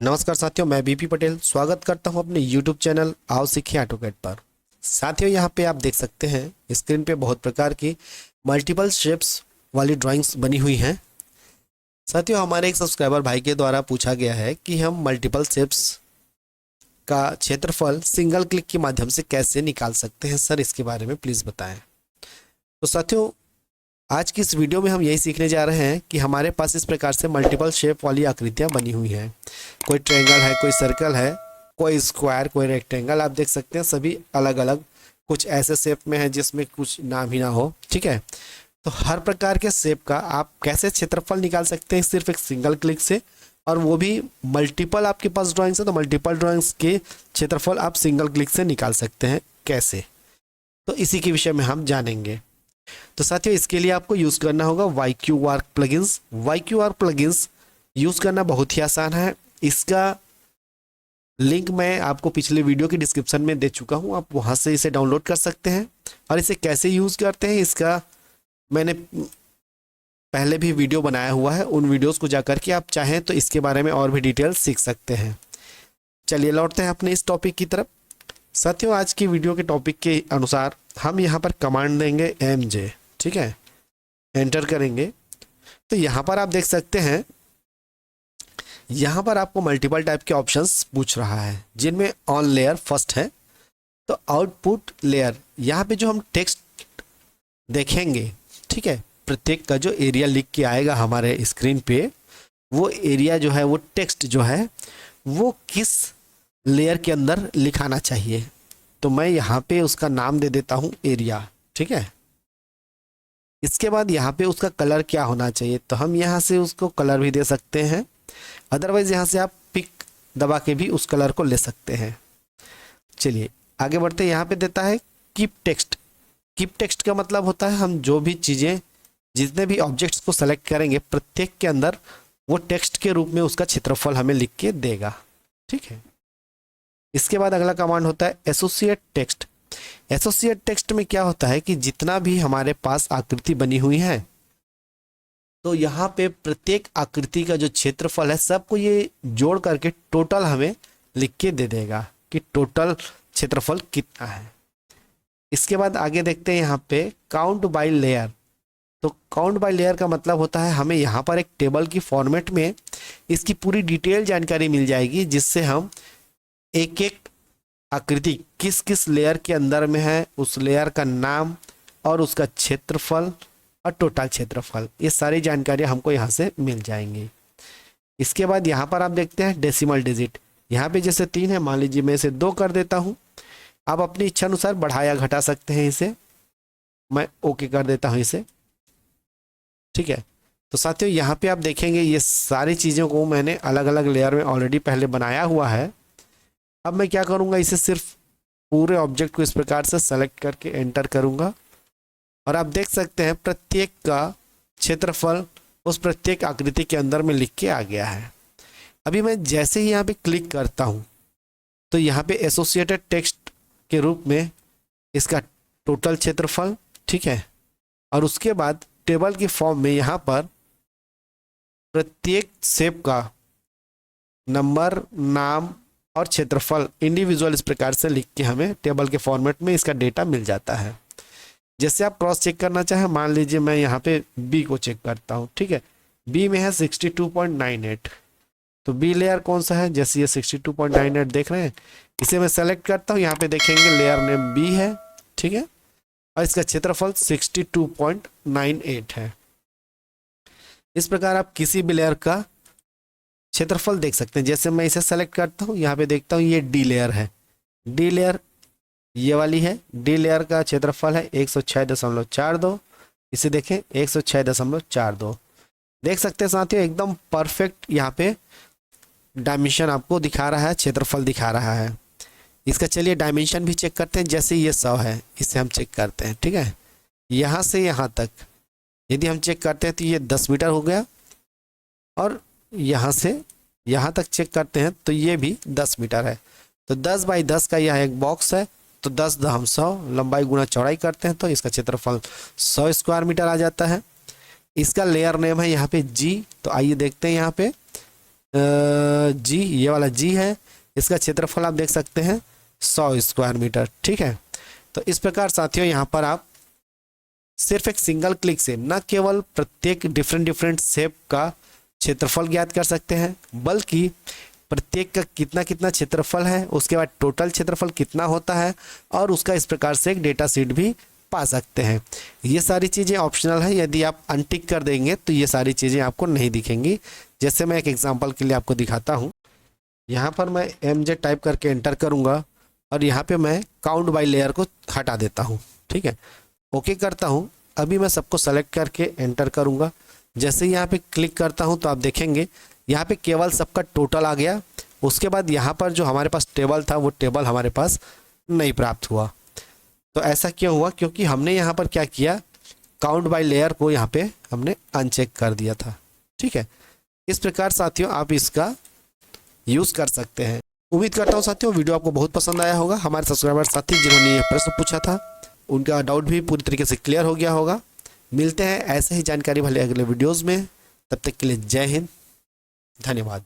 नमस्कार साथियों, मैं बीपी पटेल स्वागत करता हूं अपने YouTube चैनल आओ सीखें ऑटोकैड पर। साथियों, यहां पे आप देख सकते हैं स्क्रीन पे बहुत प्रकार की मल्टीपल शेप्स वाली ड्राइंग्स बनी हुई हैं। साथियों, हमारे एक सब्सक्राइबर भाई के द्वारा पूछा गया है कि हम मल्टीपल शेप्स का क्षेत्रफल सिंगल क्लिक के माध्यम से कैसे निकाल सकते हैं। सर, इसके बारे में प्लीज़ बताएं। तो साथियों, आज की इस वीडियो में हम यही सीखने जा रहे हैं कि हमारे पास इस प्रकार से मल्टीपल शेप वाली आकृतियां बनी हुई हैं। कोई ट्रायंगल है, कोई सर्कल है, कोई स्क्वायर, कोई रेक्टेंगल। आप देख सकते हैं सभी अलग अलग कुछ ऐसे शेप में है जिसमें कुछ नाम ही ना हो। ठीक है, तो हर प्रकार के शेप का आप कैसे क्षेत्रफल निकाल सकते हैं सिर्फ एक सिंगल क्लिक से, और वो भी मल्टीपल आपके पास ड्राइंग्स है तो मल्टीपल ड्राइंग्स के क्षेत्रफल आप सिंगल क्लिक से निकाल सकते हैं कैसे। तो इसी के विषय में हम जानेंगे। तो साथियों, इसके लिए आपको यूज़ करना होगा YQR plugins. YQR plugins use करना बहुत ही आसान है। इसका लिंक मैं आपको पिछले वीडियो की डिस्क्रिप्शन में दे चुका हूं, आप वहां से इसे डाउनलोड कर सकते हैं। और इसे कैसे यूज़ करते हैं इसका मैंने पहले भी वीडियो बनाया हुआ है, उन वीडियोस को जाकर के आप चाहें तो इसके बारे में और भी डिटेल सीख सकते हैं। चलिए लौटते हैं अपने इस टॉपिक की तरफ। साथियों, आज की वीडियो के टॉपिक के अनुसार हम यहाँ पर कमांड देंगे MJ। ठीक है, एंटर करेंगे तो यहाँ पर आप देख सकते हैं, यहाँ पर आपको मल्टीपल टाइप के ऑप्शंस पूछ रहा है जिनमें ऑन लेयर फर्स्ट है। तो आउटपुट लेयर, यहाँ पे जो हम टेक्स्ट देखेंगे, ठीक है, प्रत्येक का जो एरिया लिख के आएगा हमारे स्क्रीन पे, वो एरिया जो है, वो टेक्स्ट जो है, वो किस लेयर के अंदर लिखाना चाहिए। तो मैं यहाँ पे उसका नाम दे देता हूँ एरिया। ठीक है, इसके बाद यहाँ पे उसका कलर क्या होना चाहिए, तो हम यहाँ से उसको कलर भी दे सकते हैं। अदरवाइज यहाँ से आप पिक दबा के भी उस कलर को ले सकते हैं। चलिए आगे बढ़ते हैं। यहाँ पे देता है कीप टेक्स्ट। कीप टेक्स्ट का मतलब होता है हम जो भी चीज़ें, जितने भी ऑब्जेक्ट्स को सेलेक्ट करेंगे, प्रत्येक के अंदर वो टेक्स्ट के रूप में उसका क्षेत्रफल हमें लिख के देगा। ठीक है, इसके बाद अगला कमांड होता है एसोसिएट टेक्स्ट। एसोसिएट टेक्स्ट में क्या होता है कि जितना भी हमारे पास आकृति बनी हुई है, तो यहाँ पे प्रत्येक आकृति का जो क्षेत्रफल है सबको ये जोड़ करके टोटल हमें लिख के दे देगा कि टोटल क्षेत्रफल कितना है। इसके बाद आगे देखते हैं यहाँ पे काउंट बाय लेयर। तो काउंट बाय लेयर का मतलब होता है हमें यहाँ पर एक टेबल की फॉर्मेट में इसकी पूरी डिटेल जानकारी मिल जाएगी, जिससे हम एक एक आकृति किस किस लेयर के अंदर में है, उस लेयर का नाम और उसका क्षेत्रफल और टोटल क्षेत्रफल, ये सारी जानकारी हमको यहाँ से मिल जाएंगी। इसके बाद यहाँ पर आप देखते हैं डेसिमल डिजिट। यहाँ पे जैसे 3 है, मान लीजिए मैं इसे 2 कर देता हूँ। आप अपनी इच्छा अनुसार बढ़ाया घटा सकते हैं इसे। मैं ओके कर देता हूँ इसे। ठीक है, तो साथियों यहाँ पे आप देखेंगे ये सारी चीज़ों को मैंने अलग अलग लेयर में ऑलरेडी पहले बनाया हुआ है। अब मैं क्या करूँगा, इसे सिर्फ पूरे ऑब्जेक्ट को इस प्रकार से सेलेक्ट करके एंटर करूँगा, और आप देख सकते हैं प्रत्येक का क्षेत्रफल उस प्रत्येक आकृति के अंदर में लिख के आ गया है। अभी मैं जैसे ही यहाँ पे क्लिक करता हूँ तो यहाँ पे एसोसिएटेड टेक्स्ट के रूप में इसका टोटल क्षेत्रफल, ठीक है, और उसके बाद टेबल की फॉर्म में यहाँ पर प्रत्येक शेप का नंबर, नाम और क्षेत्रफल इंडिविजुअल इस प्रकार से लिख के हमें टेबल के फॉर्मेट में इसका डेटा मिल जाता है। जैसे आप क्रॉस चेक करना चाहें, मान लीजिए मैं यहाँ पे बी को चेक करता हूँ। ठीक है, बी में है 62.98। तो बी लेयर कौन सा है, जैसे ये 62.98 देख रहे हैं, इसे मैं सेलेक्ट करता हूँ। यहाँ पे देखेंगे लेयर नेम बी है। ठीक है, और इसका क्षेत्रफल 62.98 है। इस प्रकार आप किसी भी लेयर का क्षेत्रफल देख सकते हैं। जैसे मैं इसे सेलेक्ट करता हूँ, यहाँ पे देखता हूँ ये डी लेयर है। डी लेयर ये वाली है। डी लेयर का क्षेत्रफल है 106.42। इसे देखें 106.42 देख सकते हैं साथियों, एकदम परफेक्ट यहाँ पे डायमेंशन आपको दिखा रहा है, क्षेत्रफल दिखा रहा है। इसका चलिए डायमेंशन भी चेक करते हैं। जैसे ये 100 है, इसे हम चेक करते हैं। ठीक है, यहाँ से यहाँ तक यदि हम चेक करते हैं तो ये 10 मीटर हो गया, और यहाँ से यहाँ तक चेक करते हैं तो ये भी 10 मीटर है। तो 10 बाई 10 का यह एक बॉक्स है। तो 10 × 100 लंबाई गुना चौड़ाई करते हैं तो इसका क्षेत्रफल 100 स्क्वायर मीटर आ जाता है। इसका लेयर नेम है यहाँ पे जी। तो आइए देखते हैं यहाँ पे जी, ये वाला जी है, इसका क्षेत्रफल आप देख सकते हैं 100 स्क्वायर मीटर। ठीक है, तो इस प्रकार साथियों यहाँ पर आप सिर्फ एक सिंगल क्लिक से न केवल प्रत्येक डिफरेंट शेप का क्षेत्रफल ज्ञात कर सकते हैं, बल्कि प्रत्येक का कितना कितना क्षेत्रफल है, उसके बाद टोटल क्षेत्रफल कितना होता है, और उसका इस प्रकार से एक डेटा शीट भी पा सकते हैं। ये सारी चीज़ें ऑप्शनल है, यदि आप अनटिक कर देंगे तो ये सारी चीज़ें आपको नहीं दिखेंगी। जैसे मैं एक एग्जांपल के लिए आपको दिखाता हूँ। यहाँ पर मैं MJ टाइप करके एंटर करूँगा और यहाँ पे मैं काउंट बाय लेयर को हटा देता हूँ। ठीक है, ओके करता हूँ। अभी मैं सबको सेलेक्ट करके एंटर करूँगा। जैसे ही यहाँ पे क्लिक करता हूँ तो आप देखेंगे यहाँ पे केवल सबका टोटल आ गया। उसके बाद यहाँ पर जो हमारे पास टेबल था वो टेबल हमारे पास नहीं प्राप्त हुआ। तो ऐसा क्यों हुआ? क्योंकि हमने यहाँ पर क्या किया, काउंट बाय लेयर को यहाँ पे हमने अनचेक कर दिया था। ठीक है, इस प्रकार साथियों आप इसका यूज़ कर सकते हैं। उम्मीद करता हूँ साथियों वीडियो आपको बहुत पसंद आया होगा। हमारे सब्सक्राइबर साथी जिन्होंने ये प्रश्न पूछा था उनका डाउट भी पूरी तरीके से क्लियर हो गया होगा। मिलते हैं ऐसे ही जानकारी वाले अगले वीडियोज़ में, तब तक के लिए जय हिंद, धन्यवाद।